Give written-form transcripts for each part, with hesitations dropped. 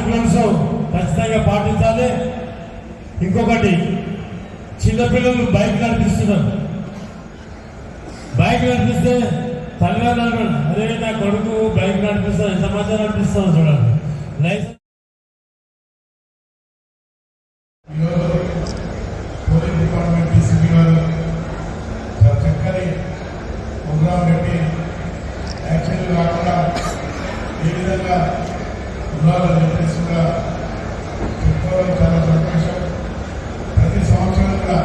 Curriculums ఖచ్చితంగా పాటించాలి. ఇంకొకటి, చిన్నపిల్లలు బైక్ నడిపిస్తున్నారు. బైక్ నడిపిస్తే తల్లిదండ్రులు అదే నా కొడుకు బైక్ నడిపిస్తాను, ఎంత మంచిగా నడిపిస్తాను చూడండి. లైసెన్స్ పోలీస్ డిపార్ట్మెంట్ డీసీపీ గారు చక్కని ప్రోగ్రాం పెట్టి యాక్సిడెంట్ కాకుండా ఏ విధంగా ఉండాలని చెప్పేసి కూడా చెప్పుకోవడం చాలా సంతోషం. ప్రతి సంవత్సరం కూడా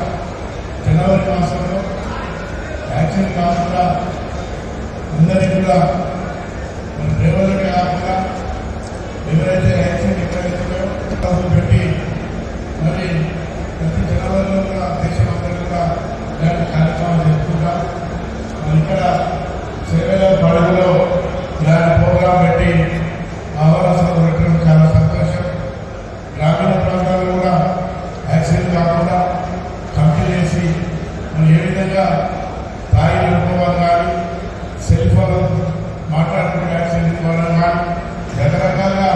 జనవరి మాసంలో యాక్సిడెంట్ కాకుండా అందరికీ కూడా మన డ్రైవర్లకే కాకుండా ఎవరైతే యాక్సిడెంట్ ఎక్కడైతే పెట్టి మరి ప్రతి జనవరిలో కూడా దేశమంతా కూడా ఇలాంటి కార్యక్రమాలు జరుపుకుంటాం. మరి ఇక్కడ సేవల పడవలో ఇలాంటి ప్రోగ్రాం పెట్టి అవకాశం పెట్టడం చాలా సంతోషం. గ్రామీణ ప్రాంతాల్లో కూడా యాక్సిడెంట్ కాకుండా కంపెనీ చేసి మరి ఏ విధంగా తాగి అనుకోవాలి కానీ సెల్ ఫోన్ మాట్లాడుకునే యాక్సిడెంట్ ఇవ్వడం కానీ రకరకాలుగా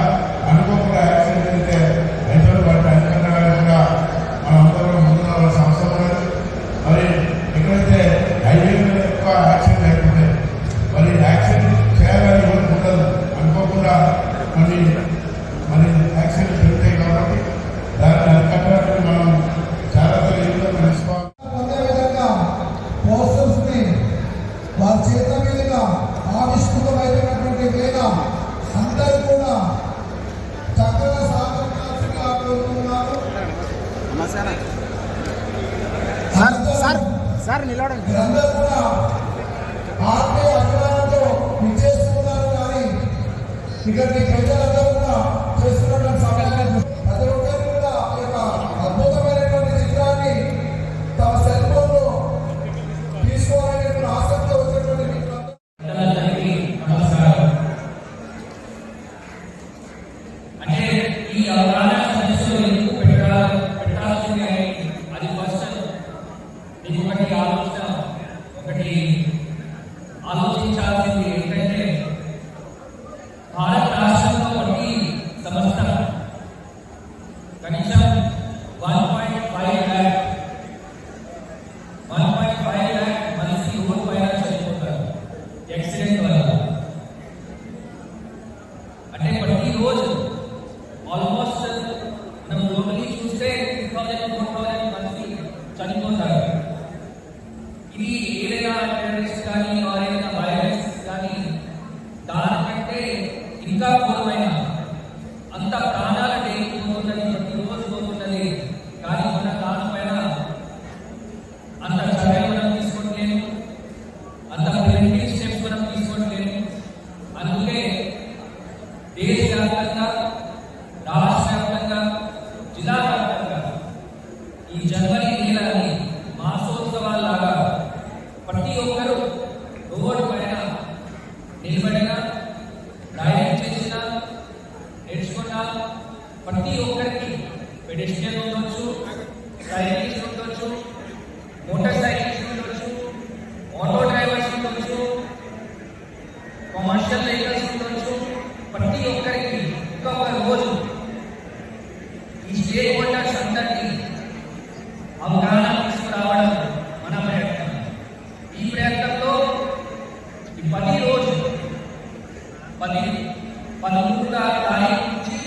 అనుకోకుండా యాక్సిడెంట్ అయితే రైతులు పట్ల ఎందుకంటే కూడా మనందరం ముందుకు రావాల్సిన అవసరం ఉన్నది. మరి ఎక్కడైతే హైవే మీద ఎక్కువ యాక్సిడెంట్ అయిపోతాయి, మరి యాక్సిడెంట్ చేయాలని ఎవరికి ఉండదు. అనుకోకుండా మరి యాక్సిడెంట్ పెరుగుతాయి కాబట్టి దాన్ని అరికట్టడానికి మనం చాలా తెలియదు తెలుసుకోవాలి. వారి చేత మీదుగా ఆవిష్కృతమైనటువంటి వేళ అందరూ కూడా చక్కగా సహకరించాల్సిందిగా కోరుతున్నారు. మీరందరూ కూడా ఆత్మీయ అభిమానంతో విచ్చేస్తున్నారు. కానీ ఇక్కడికి ప్రజలందరూ కూడా చేస్తున్నటువంటి సమయాన్ని ప్రతి ఒక్కరు కూడా ఈ యొక్క అద్భుతమైనటువంటి చిత్రాన్ని తమ సెల్ ఫోన్ లో తీసుకోవాలనే ఆసక్తి వచ్చినటువంటి అందరికీ నమస్కారం. అంటే ఈ అవగాహన సదస్సులో ఎందుకు పెట్టాల్సింది అని అది ఫస్ట్ ఇది ఒకటి ఆలోచించాల్సింది ఏంటంటే భారత రాష్ట్రంలో ప్రతి సంస్థ కనీసం 1.5 lakh మనిషి రోడ్ పైన చనిపోతారు యాక్సిడెంట్ వల్ల. అంటే ప్రతిరోజు ఆల్మోస్ట్ మనం గ్లోబలీ చూస్తే 3,000-4,000 మంది చనిపోతారు. ఇది ఏదైనా టెర్రరిస్ట్ కానీ ఏదైనా వైరస్ కానీ దానికంటే ఇంకా ఘోరమైన అంత ప్రాణాల డైలీ పోతున్నది, ప్రతిరోజు పోతున్నది. కానీ మన దానిపైన అంత చర్య మనం తీసుకోవట్లేదు, అంత ప్రివెంటివ్ స్టెప్స్ మనం తీసుకోవట్లేదు. అందుకే దేశవ్యాప్తంగా, రాష్ట్ర వ్యాప్తంగా, జిల్లా వ్యాప్తంగా ఈ జనవరి నెలని మాసోత్సవాల్లాగా ప్రతి ఒక్కరూ రోడ్డు పైన నిలబడినా, డ్రైవింగ్ చేసినా, నేర్చుకున్నా ప్రతి ఒక్కరికి పెడెస్ట్రియన్ ఉండొచ్చు, సైకిల్స్ ఉండొచ్చు, మోటార్ సైకిల్స్ ఉండొచ్చు, ఆటో డ్రైవర్స్ ఉండొచ్చు, కమర్షియల్ వెహికల్స్ ఉండొచ్చు, ప్రతి ఒక్కరికి ఒక్కొక్క రోజు ఈ స్టేక్ హోల్డర్స్ అందరికీ అవగాహన తీసుకురావడం మన ప్రయత్నం. ఈ ప్రయత్నంలో ఈ 10 రోజు 13వ తారీఖు నుంచి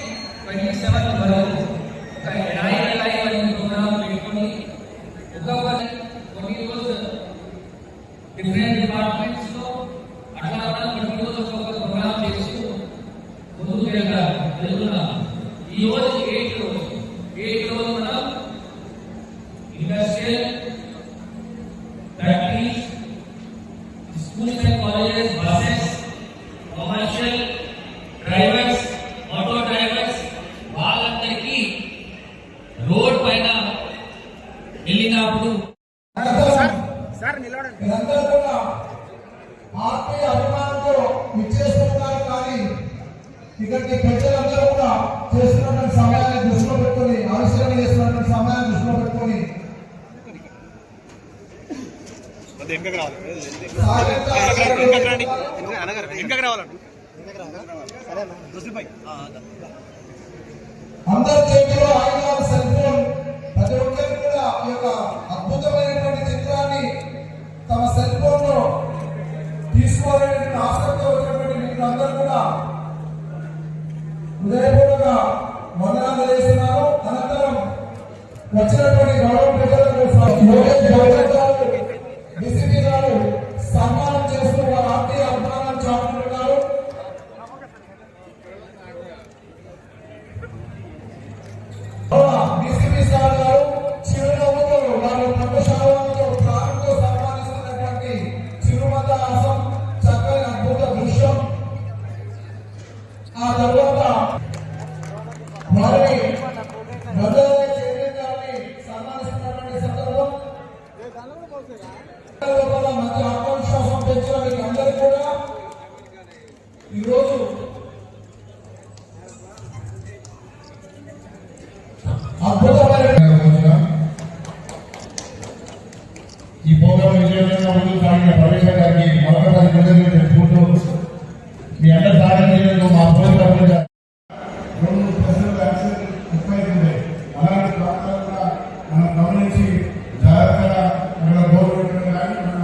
27 వరకు ఒక ప్రోగ్రామ్ పెట్టుకొని కొన్ని రోజు డిఫరెంట్ డిపార్ట్మెంట్స్ లో అట్లా ప్రతి రోజు ఒక్కొక్క ప్రోగ్రామ్ చేస్తూ ముందుకు వెళ్తున్నాం. ఈ రోజు 8 రోజు మనం industrial, factories, schools and colleges, buses, commercial drivers, auto drivers వాళ్ళందరికీ రోడ్ పైన వెళ్ళినప్పుడు మీరందరూ కూడా ఆత్మీయ అభిమానంతో విచ్చేస్తున్నారు. కానీ ఇక్కడికి ప్రజలందరూ కూడా చేస్తున్నటువంటి సమయాన్ని దృష్టిలో పెట్టుకొని, ఆవిష్కరణ చేస్తున్నటువంటి సమయాన్ని దృష్టిలో పెట్టుకొని వందనాలు చేస్తున్నారు. అనంతరం వచ్చినటువంటి గౌరవ ప్రజలకు యోగేష్ గౌరవ్ గారు డిసిపి గారు సన్మానం చేస్తూ వారి ఆర్థిక అభిమానాన్ని చాటుకుంటున్నారు. డిసిపి సార్ గారు చిరునవ్వుతో వారి ప్రతిశాలతో ప్రారంభంతో సన్మానిస్తున్నటువంటి చిరుమందహాసం చక్కని అద్భుత దృశ్యం. ఆ తర్వాత వారిని గంగాధర చైర్మన్ గారిని సన్మానిస్తున్నటువంటి సందర్భం మంచి ఆత్మవిశ్వాసం పెంచిన మీకు అందరికీ కూడా ఈరోజు అద్భుతమైన ఈ ప్రోగ్రాం విజయవంతంగా ముందుకు సాగిన ప్రవేశ గారికి మరొకసారి కృతజ్ఞతలు తెలుపుకుంటూ మీ అందరి సహాయం చేయడంలో మా పోలీసు తరఫున 2% యాక్సిడెంట్ ఎక్కువైంది. అలాంటి ప్రాంతాలు కూడా మనం గమనించి జాగ్రత్తగా అక్కడ బోర్డు పెట్టడం కానీ మన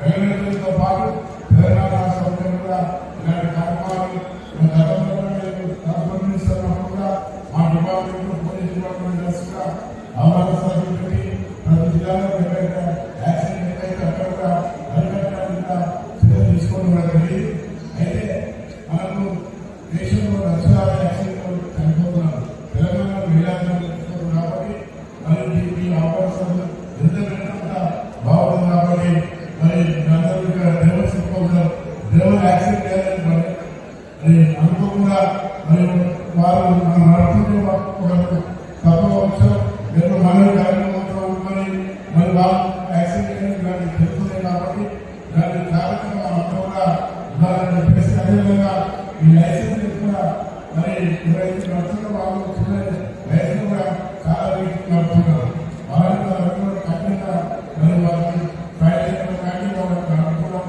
రైల్వేతో పాటు తెలంగాణ సౌకర్యం కూడా ఇలాంటి కార్యక్రమాలు మన గతంలో కూడా నేను ట్రాన్స్పోర్ట్ మినిస్టర్ ఉన్నప్పుడు కూడా మా డిపార్ట్మెంట్ పోలీస్ డిపార్ట్మెంట్ కూడా అవగాహన పెట్టి ప్రతి జిల్లాలో ఎక్కడైతే యాక్సిడెంట్ ఎక్కడైతే అక్కడ కూడా అరికట్టడానికి కూడా చర్యలు తీసుకోవడం కూడా జరిగింది. అయితే మనకు దేశంలో లక్షలాది యాక్సిడెంట్లు చనిపోతున్నారు. తెలంగాణలో వేలాది మంది చనిపోతున్నారు కాబట్టి మరి ఈ అవకాశం ఎంత పెట్టినా బాగుంటుంది కాబట్టి మరి అందరూ డ్రైవర్ చెప్పుకోగలరు. డ్రైవర్ యాక్సిడెంట్ చేయాలని మరి అనుకోకుండా మరి వారు మనం నడుపుతుంటే ఒకరు తక్కువ వచ్చారు ఎన్నో మనవి కార్యక్రమంతో ఉంటున్నాయి. మరి వాళ్ళు యాక్సిడెంట్ ఇలాంటి జరుగుతున్నాయి కాబట్టి ఇలాంటి జాగ్రత్తగా మనంతా కూడా ఉండాలని చెప్పేసి అదేవిధంగా ఈ లైసెన్స్ కూడా మరి ఎవరైతే నడుచుకున్న వాళ్ళు చిన్న లైసెన్స్ కూడా చాలా వీటికి నడుపుతున్నారు. వాళ్ళకి కఠినంగా మరి వాళ్ళకి ఫైల్ చేయడం కానీ వాళ్ళకి నడుపుకోవడం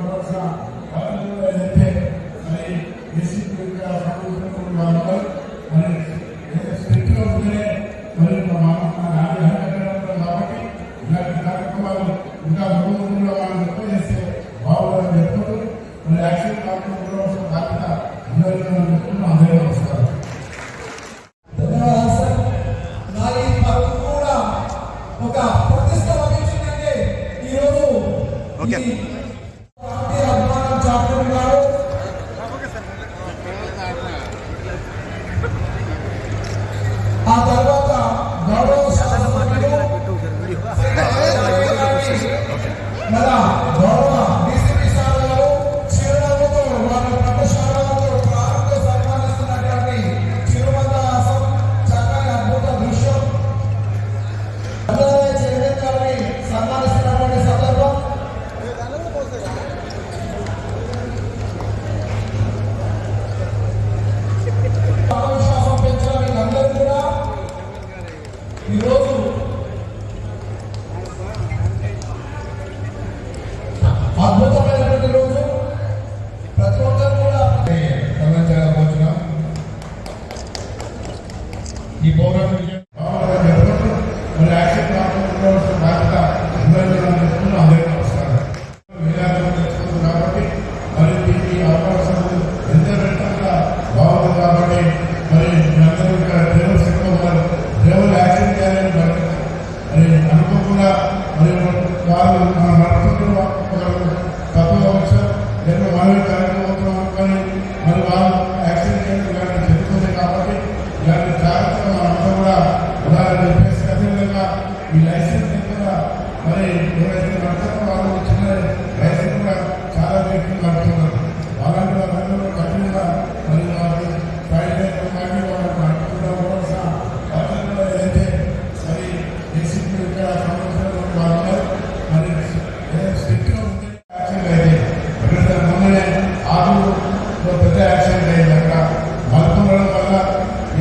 వాళ్ళకి కూడా ఏదైతే మరి ఏసీపీ సంబంధించినటువంటి వాళ్ళు మరి స్ట్రిక్ట్ గా ఉంటేనే మరి కాబట్టి ఇలాంటి కార్యక్రమాలు ఇంకా ముందు వాళ్ళు ఎక్కువ చేస్తే బాగుందని చెప్తూ మరి యాక్సిడెంట్ కాకుండా బాధ్యత అందరికీ చెప్తున్నా. అందరూ నమస్కారం. ధన్యవాదాలు సార్. నా ఈ పదవి కూడా ఒక ప్రతిష్ట లభించిందంటే ఈరోజు ఈ ఆర్థిక అభిమానం చాటుకుంటున్నారు. ఆ తర్వాత గౌరవ శాసనసభ్యులు మన గౌరవ డిసిపి సార్ గారు చిరునవ్వుతో వారి ప్రతిశాలతో ప్రారంభంతో సన్మానిస్తున్నటువంటి చిరుమందహాసం చక్కని అద్భుత దృశ్యం. గంగాధర చైర్మన్ గారిని సన్మానిస్తున్నటువంటి సందర్భం ఆత్మవిశ్వాసం పెంచిన మీకు అందరూ కూడా ఈరోజు అద్భుతమైనటువంటి రోజు. ప్రతి ఒక్కరు కూడా గమనించకపోతున్నా ఈ ప్రోగ్రాం మరి యాక్సిడెంట్ కాకుండా బాధ్యత అందరికీ చెప్తున్నా. అందరికీ నమస్కారం. కాబట్టి మరి ఈ అవకాశం ఎంత పెట్టకుండా బాగుంది కాబట్టి మరి అందరూ ఇక్కడ డ్రైవర్ చెప్పుకోగలరు. డ్రైవర్ యాక్సిడెంట్ చేయాలని మరి అనుకోకుండా మరి వాళ్ళు మనం నడుపుతుంటే ఒకరు తక్కువ వచ్చారు ఎన్నో మనవి కార్యక్రమంతో అనుకొని మరి వాళ్ళు యాక్సిడెంట్ చేయడం ఇలాంటి జరుగుతుంది కాబట్టి ఇలాంటి జాగ్రత్తగా మనంతా కూడా ఉదాహరణ చెప్పేసి అదేవిధంగా ఈ లైసెన్స్ కూడా మరి ఎవరైతే నడుతారో వాళ్ళు చిన్న లైసెన్స్ కూడా చాలా వ్యక్తులు నడుపుతున్నారు. అలాంటి వాళ్ళందరూ కఠినంగా మరి వాళ్ళకి ఫైల్ చేయడం కానీ వాళ్ళకి నడుపుతున్న వాళ్ళందరూ ఏదైతే మరి ఏసీపీ ఇక్కడ సంబంధించిన వాళ్ళు మరి స్ట్రిక్ట్ గా ఉంటే యాక్సిడెంట్ అయితే ఎక్కడైతే మొన్ననే ఆరు పెద్ద యాక్సిడెంట్ అయింది. అక్కడ మలుపుకోవడం వల్ల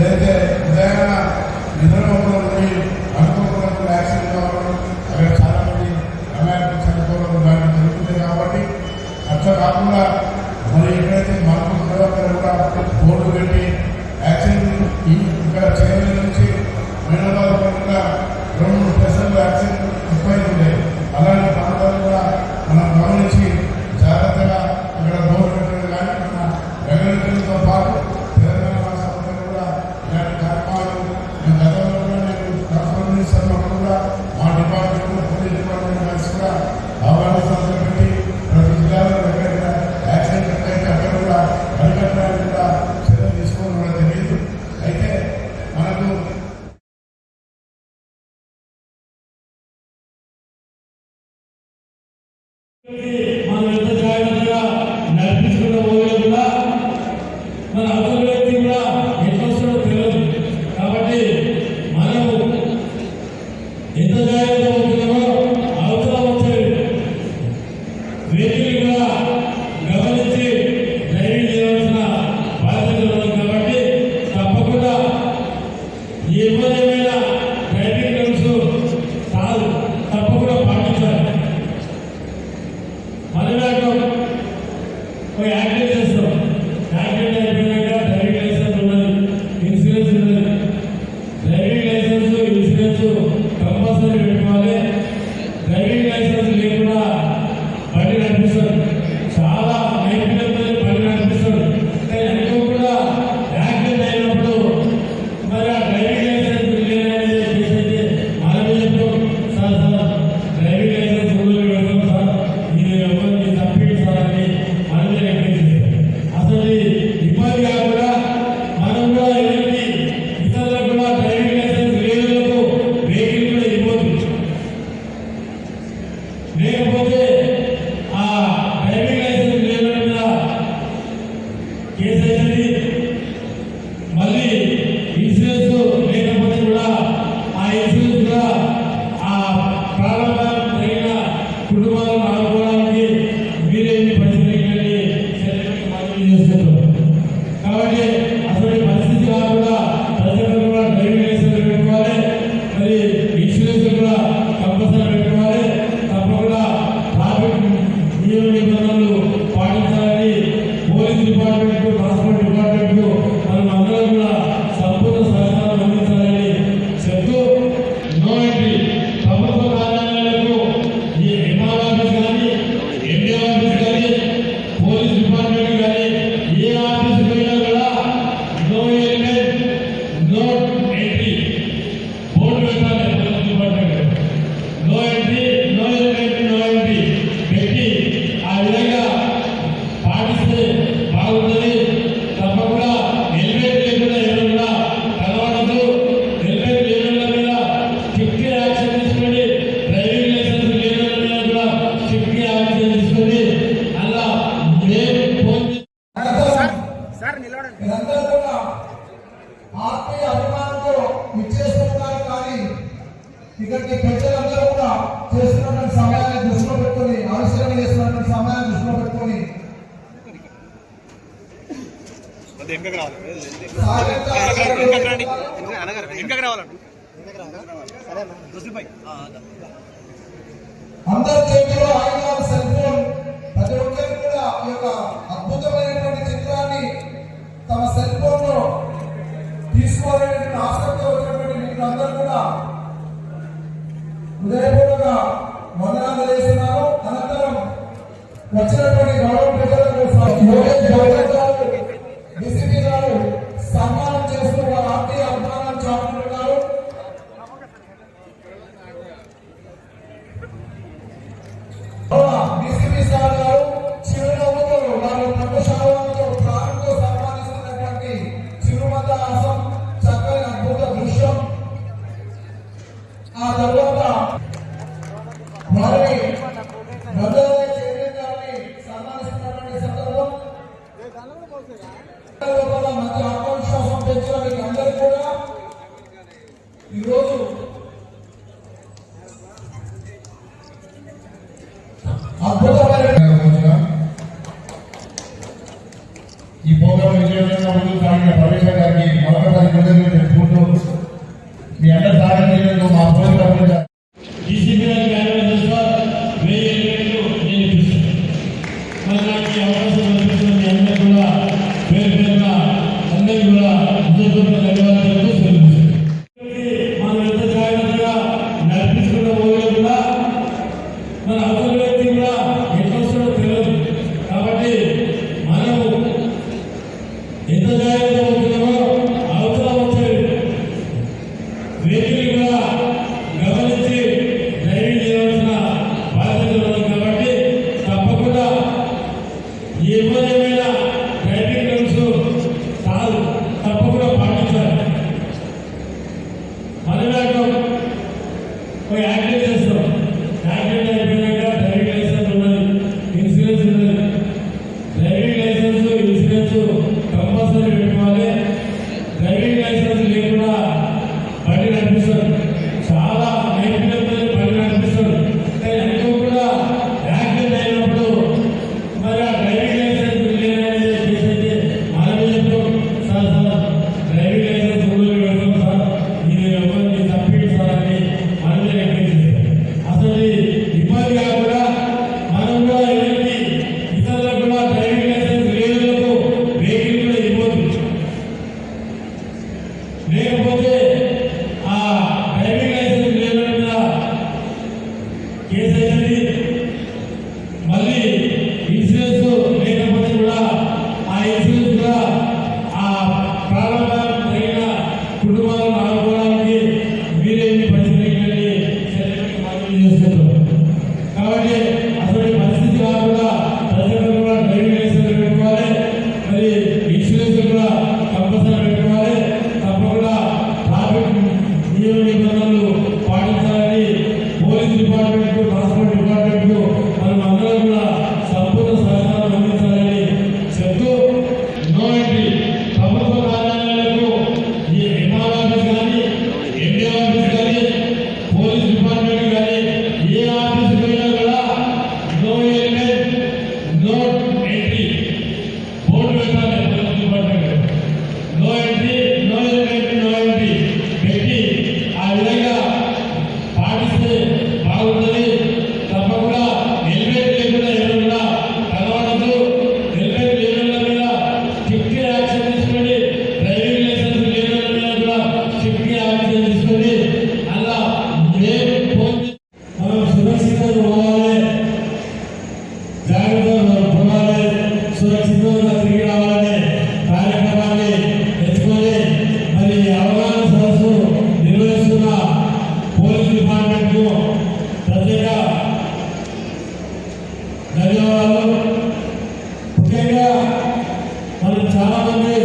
ఏదైతే ఉదయాన నిద్రపోవడం నుండి అనుకోవడం యాక్సిడెంట్ కావడం అక్కడ చాలా మంది అమ్మాయిలకు చనిపోవడం లాంటివి జరుగుతుంది. కాబట్టి అట్లా కాకుండా మరి ఎక్కడైతే మలుపుకోవడం కూడా బోర్డు పెట్టి యాక్సిడెంట్ ఇక్కడ చేయడం నుంచి హైదరాబాద్ పరంగా 2% యాక్సిడెంట్ ఎక్కువైంది. అలాంటి ప్రాంతాలు కూడా మనం గమనించి జాగ్రత్తగా అక్కడ బోర్డు పెట్టడం కానీ మన రెగ్యులేటర్లతో పాటు తెలంగాణ సౌకర్యం కూడా ఇలాంటి కార్యక్రమాలు మనం ఎంత జాగ్రత్తగా నడిపించుకున్న పోయినా కూడా మన అవతల వ్యక్తి కూడా ఎట్లా వస్తుందో తెలియదు. కాబట్టి మనము ఎంత జాగ్రత్తగా ఉంటున్నామో అవతల వచ్చే వ్యక్తిని కూడా గమనించి డ్రైవింగ్ చేయవలసిన బాధ్యత ఉన్నది. కాబట్టి తప్పకుండా ఏమైనా డ్రైవింగ్ రూల్స్ కాదు తప్పకుండా పాటించాలి. మనలాంటి ఒక యాక్టివ్ చేస్తాం, యాక్టివ్ అయిపోయినాక డ్రైవింగ్ లైసెన్స్ ఉన్నది, ఇన్సూరెన్స్ ఉన్నది. డ్రైవింగ్ లైసెన్స్ ఇన్సూరెన్స్ కంపల్సరీ పెట్టుకోవాలి. డ్రైవింగ్ లైసెన్స్ లేకుండా బండి నడిపిస్తారు, చాలా నైపుణ్యంతో బండి నడిపిస్తారు. కానీ అనుకోకుండా యాక్సిడెంట్ అయినప్పుడు మరి ఆ డ్రైవింగ్ లైసెన్స్ లేదనేది చేసేది మనమే చెప్తాం, సార్ డ్రైవింగ్ లైసెన్స్ రూల్ పెడతాం సార్, ఇది ఎవరికి తప్పింది సార్ అని మనమే లెక్కించారు. అసలు ఇబ్బంది కాకుండా మనం కూడా ఎవరికి ఇతరులకు కూడా డ్రైవింగ్ లైసెన్స్ లేనులకు వెహికల్ కూడా ఇవ్వద్దు. లేకపోతే ఆ డ్రైవింగ్ లైసెన్స్ లేని మీద కేసు అవుతుంది. మళ్ళీ ఇన్సూరెన్స్ లేకపోతే కూడా ఆ ఇన్సూరెన్స్ కూడా ఆ ప్రారంభం తగిన కుటుంబాలను ఆడుకోవడానికి మీరే పరిస్థితులని మనవి చేస్తున్నారు. కాబట్టి అసలు పరిస్థితి కాకుండా ప్రజలు కూడా డ్రైవింగ్ లైసెన్స్ పెట్టుకోవాలి, మరి ఇన్సూరెన్స్ కూడా కంపల్సరీ పెట్టుకోవాలి. తప్పకుండా ట్రాఫిక్ నియమ నిబంధనలు పాటించాలని పోలీస్ డిపార్ట్మెంట్, ట్రాన్స్పోర్ట్ డిపార్ట్మెంట్ మనం అందరం కూడా సంపూర్ణ సహకారం అందించాలని చెప్తూ నో ఎంట్రీ ప్రభుత్వ కార్యాలయాలకు ఈ ఎంఆర్ ఆఫీస్ కానీ, ఎండి ఆఫీస్ కానీ, పోలీస్ డిపార్ట్మెంట్ కానీ ఏ ఆఫీస్ పోయినా కూడా no element no entry board పెట్టాలి. Police department no entry no element no entry పెట్టి ఆ విధంగా పాటిస్తే బాగుంటుంది. తప్పకుండా హెల్మెట్ లేకుండా ఎవరు కూడా కలవడదు. హెల్మెట్ లేని వాళ్ళ మీద స్ట్రిక్ట్ యాక్షన్ తీసుకొని, డ్రైవింగ్ లైసెన్స్ లేని వాళ్ళ మీద కూడా స్ట్రిక్ట్ యాక్షన్ తీసుకొని అలా ఫోన్ మీరందరూ కూడా ఆత్మీయ అభిమానంతో ఇచ్చేస్తున్నారు. కానీ ఇక్కడికి ప్రజలందరూ కూడా చేస్తున్నటువంటి సమయాన్ని దృష్టిలో పెట్టుకొని, ఆవిష్కరణ చేస్తున్నటువంటి సమయాన్ని దృష్టిలో పెట్టుకొని అందరి చేతిలో ఆయుధాలు సెల్ ఫోన్, ప్రతి ఒక్కరికి కూడా ఈ యొక్క అద్భుతమైనటువంటి చిత్రాన్ని తమ సెల్ ఫోన్ లో తీసుకోవాలనేటువంటి ఆసక్తి వచ్చినటువంటి మీకు అందరూ కూడా హృదయపూర్వక వందనాలు చేస్తున్నాను. అనంతరం వచ్చినటువంటి గౌరవ ప్రజలకు యోగేష్ గౌరవ్ గారు, డిసిపి గారు సన్మానం చేస్తూ వారి ఆత్మీయ అభిమానాన్ని చాటుకుంటున్నారు. డిసిపి సార్ గారు చిరునవ్వుతో వారి ప్రతిశాలంతో ప్రాణంతో సన్మానిస్తున్నటువంటి చిరుమందహాసం, చక్కని అద్భుత దృశ్యం. ఆ తర్వాత వారిని భద్రాద్రి చైర్మన్ గారిని సన్మానిస్తున్నటువంటి సందర్భం లోపల మంచి ఆత్మవిశ్వాసం పెంచిన మీకు అందరికీ కూడా ఈరోజు అద్భుతమైన ఈ ప్రోగ్రాం విజయవంతంగా ముందుకు సాగిన ప్రవేశ గారికి మరొకసారి కృతజ్ఞతలు తెలుపుకుంటూ మీ అందరి సహాయం చేయడంలో మా పోలీసు తరఫున డీసీపీ గారి కార్యాలయంలో 1000 ఎలిమెంట్లు నేను ఇప్పిస్తాను. మరి నాకు ఈ అవకాశం కల్పించిన మీ అందరికీ కూడా పేరు పేరున అందరికీ కూడా హృదయపూర్వక ధన్యవాదాలు తెలుపుతున్నాను. మనం ఎంత జాగ్రత్తగా నడిపించుకున్న పోయినా కూడా మన అవతల వ్యక్తి కూడా ఎట్లా వస్తుందో తెలియదు. కాబట్టి మనము ఎంత జాగ్రత్తగా ఉంటున్నామో అవతల వచ్చే వ్యక్తిని కూడా గమనించి డ్రైవింగ్ చేయవలసిన బాధ్యత ఉన్నది. కాబట్టి తప్పకుండా ఏమైనా డ్రైవింగ్ రూల్స్ కాదు తప్పకుండా పాటించాలి. మనలాంటి ఒక యాక్టివ్ చేస్తాం, యాక్టివ్ అయిపోయినాక డ్రైవింగ్ లైసెన్స్ ఉన్నది, వెంటనే యాక్షన్ తీసుకొని అలా మనం సురక్షితంగా పోవాలి, జాగ్రత్తగా పోవాలి, సురక్షితంగా తిరిగి రావాలనే కార్యక్రమాన్ని తెచ్చుకొని మరి అవగాహన సదస్సు నిర్వహిస్తున్న పోలీస్ డిపార్ట్మెంట్ కు ప్రత్యేక ధన్యవాదాలు. ముఖ్యంగా మనం చాలా మంది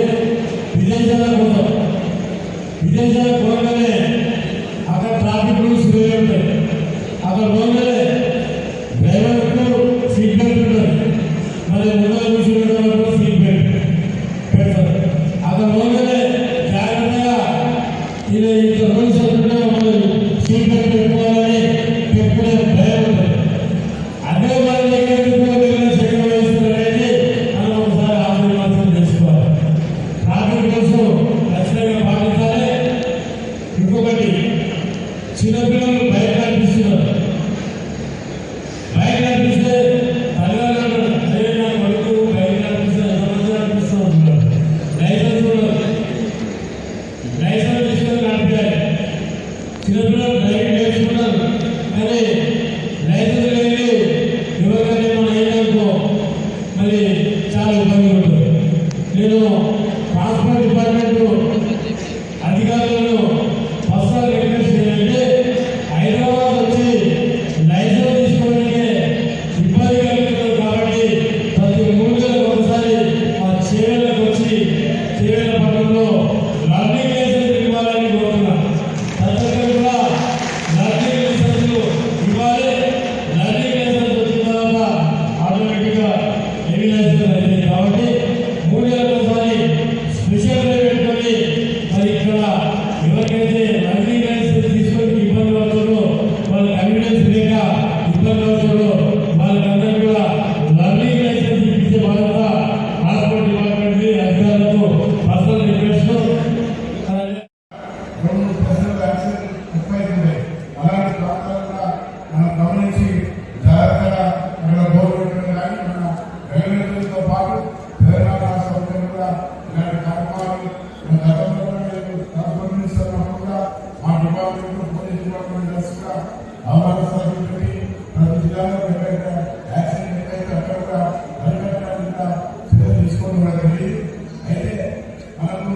విదేశాలకు పోగానే అక్కడ ట్రాఫిక్ రూల్స్ వేరే ఉంటాయి. అక్కడ పోగానే డ్రైవర్కు సీట్ బెల్ట్ ఉంటుంది, మరి ముందర కూర్చునే సీట్ బెల్ట్ పెడతారు. అక్కడ పోగానే జాగ్రత్తగా ఇలా ఇంత రూల్స్ ఉంటుంటే సీట్ బెల్ట్ పెట్టుకోవాలని పెట్టుకునే భయం ఉంటుంది. అదే మన దగ్గర సెకండ్ వేస్తున్నారనేది మనం ఒకసారి ఆలోచన చేసుకోవాలి. ట్రాఫిక్ రూల్స్ ఖచ్చితంగా పాటించాలి. ఇంకొకటి, చిన్నపిల్లలు బయట కనిపిస్తున్నారు. బయట కనిపిస్తే తల్లిదండ్రులు అదే నా కొడుకు బయట కనిపిస్తే ఎంతమంది కనిపిస్తూ ఉంటున్నారు. లైసెన్స్ తీసుకొని నడిపాలి. చిన్నపిల్లలు డ్రైవింగ్ నేర్చుకున్నారు, కానీ లైసెన్స్ లేని ఎవరికైనా ఏమైనా అయిందనుకో మరి చాలా ఇబ్బంది ఉంటుంది. నేను ట్రాన్స్పోర్ట్ డిపార్ట్మెంట్ అధికారులను బస్సులు రిక్వెస్ట్ చేయాలంటే హైదరాబాద్ వచ్చి లైసెన్స్ తీసుకోవడానికి ఇబ్బంది కలుగుతుంది. కాబట్టి ప్రతి 3 నెలలకు ఒకసారి మా చేవెళ్ళకు వచ్చి చేవెళ్ళ పట్టణంలో లర్నింగ్ లైసెన్స్ ఇవ్వాలని కోరుతున్నాను. ప్రతి ఒక్కరు కూడా లర్నింగ్ లైసెన్స్ ఇవ్వాలి. లర్నింగ్ లైసెన్స్ వచ్చిన తర్వాత ఆటోమేటిక్గా హెవీ లైసెన్స్ అవుతుంది. కాబట్టి 3 నెలలకు ఒకసారి స్పెషల్ డ్రైవ్ పెట్టుకొని మరి ఇక్కడ ఎవరికైతే లర్నింగ్ లైసెన్స్ తీసుకొని ఇబ్బంది పడుతుందో, వాళ్ళ కన్వీనియన్స్ లేక ఇబ్బంది పడుతుందో వాళ్ళకందరూ కూడా లర్నింగ్ లైసెన్స్ ఇప్పించే బాధ్యత ట్రాన్స్పోర్ట్ డిపార్ట్మెంట్ అధికారులకు పర్సనల్ రిక్వెస్ట్. అలాగే 2% యాక్సిడెంట్ ఎక్కువైతుంది. అలాంటి ప్రాంతాలు కూడా మనం గమనించి జాగ్రత్తగా అక్కడ బోర్డు పెట్టడం కానీ మన రైల్వేలతో పాటు తెలంగాణ రాష్ట్ర ప్రభుత్వం కూడా ఇలాంటి కార్యక్రమాలు గతంలో ట్రాన్స్పోర్ట్ మినిస్టర్ కూడా మా డిపార్ట్మెంట్ పోలీస్ డిపార్ట్మెంట్ కూడా అవగాహన సభలు పెట్టి ప్రతి జిల్లాలో ఎక్కడైతే యాక్సిడెంట్ ఎక్కడైతే అక్కడ కూడా అరికట్టడానికి కూడా చర్యలు తీసుకోవడం జరిగింది. అయితే మనకు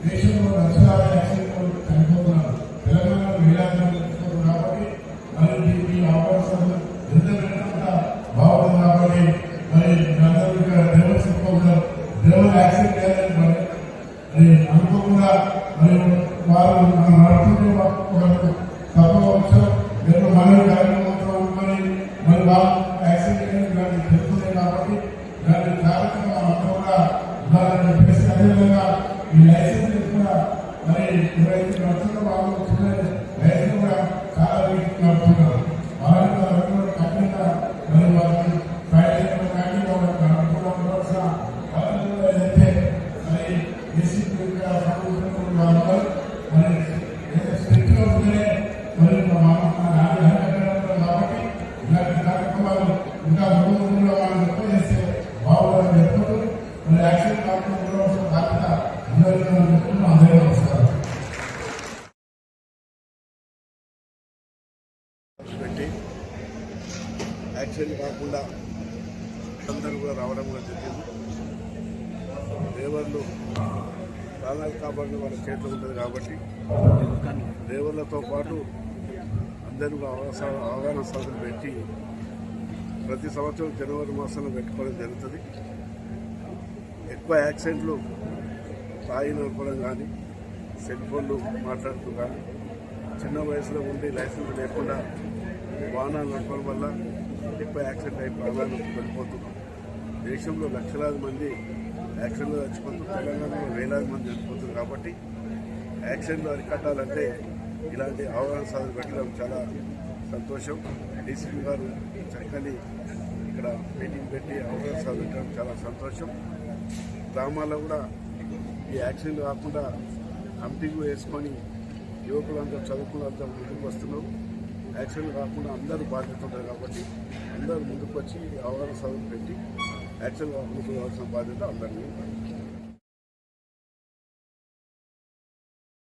దేశంలో లక్షలాది యాక్సిడెంట్లు చనిపోతున్నారు. తెలంగాణలో వేలాది మంది చనిపోతున్నారు. కాబట్టి మరి ఈ అవకాశాలు ఎంత పెట్టినంత బాగుంది. కాబట్టి మరి అందరూ ఇక్కడ డ్రైవర్స్ చెప్పుకుంటారు, డ్రైవర్ యాక్సిడెంట్ అయ్యారని మరి అనుకోకుండా మరి వారు మనం నడుపుతుంటే ఒకరు తప్పవచ్చు లేదా మనవి కార్యక్రమంతో అనుకొని మరి వాళ్ళు యాక్సిడెంట్ అయ్యారని దాన్ని తెలుస్తున్నాయి. కాబట్టి దాన్ని జాగ్రత్తగా అంతా కూడా ఉండాలని చెప్పేసి అదేవిధంగా ఈ లైసెన్స్ కూడా మరి ఎవరైతే నడుస్తున్న వాళ్ళు చిన్న లైసెన్స్ కూడా చాలా వీటికి నడుపుతున్నారు. వాళ్ళకి కఠినంగా మరి వాళ్ళకి ప్రయాణం కానీ వాళ్ళకి అనుకూలంగా ఉండవలసిన వాళ్ళకి కూడా ఏదైతే మరి ఏసీపీ వాళ్ళు మరి స్ట్రిక్ట్ గా ఉంటేనే మరి కాబట్టి ఇలాంటి కార్యక్రమాలు ఇంకా ముందు వాళ్ళు ఎక్కువ చేస్తే బాగుందని చెప్పుకుంటూ మరి యాక్సిడెంట్ కాకుండా ఉండవలసిన బాధ్యత అందరికీ చెప్తున్నా. అందరికీ నమస్కారం. పెట్టి యాక్సిడెంట్ కాకుండా అందరూ కూడా రావడం కూడా జరిగింది. డ్రైవర్లు ప్రాణాలు కాపాడిన వాళ్ళ చేతిలో ఉంటుంది. కాబట్టి డ్రైవర్లతో పాటు అందరూ అవగాహన సభలు పెట్టి ప్రతి సంవత్సరం జనవరి మాసంలో పెట్టుకోవడం జరుగుతుంది. ఎక్కువ యాక్సిడెంట్లు తాగి నడపడం కానీ, సెల్ ఫోన్లు మాట్లాడుతూ కానీ, చిన్న వయసులో ఉండి లైసెన్స్ లేకుండా వాహనాలు నడపడం వల్ల ఎక్కువ యాక్సిడెంట్ అయి ప్రాణాలు వెళ్ళిపోతున్నాం. దేశంలో లక్షలాది మంది యాక్సిడెంట్లు చచ్చిపోతూ, తెలంగాణలో వేలాది మంది చచ్చిపోతున్నారు. కాబట్టి యాక్సిడెంట్లు అరికట్టాలంటే ఇలాంటి అవగాహన సభలు పెట్టడం చాలా సంతోషం. డీసీపీ గారు చక్కని ఇక్కడ మీటింగ్ పెట్టి అవగాహన సభలు పెట్టడం చాలా సంతోషం. గ్రామాల్లో కూడా ఈ యాక్సిడెంట్ కాకుండా కమిటీలు వేసుకొని యువకులందరూ చదువుకున్నంతా ముందుకు వస్తున్నారు. యాక్సిడెంట్ కాకుండా అందరూ బాధ్యత ఉంటారు. కాబట్టి అందరూ ముందుకు వచ్చి అవగాహన సభలు పెట్టి యాక్సిడెంట్ కాకుండా బాధ్యత అందరినీ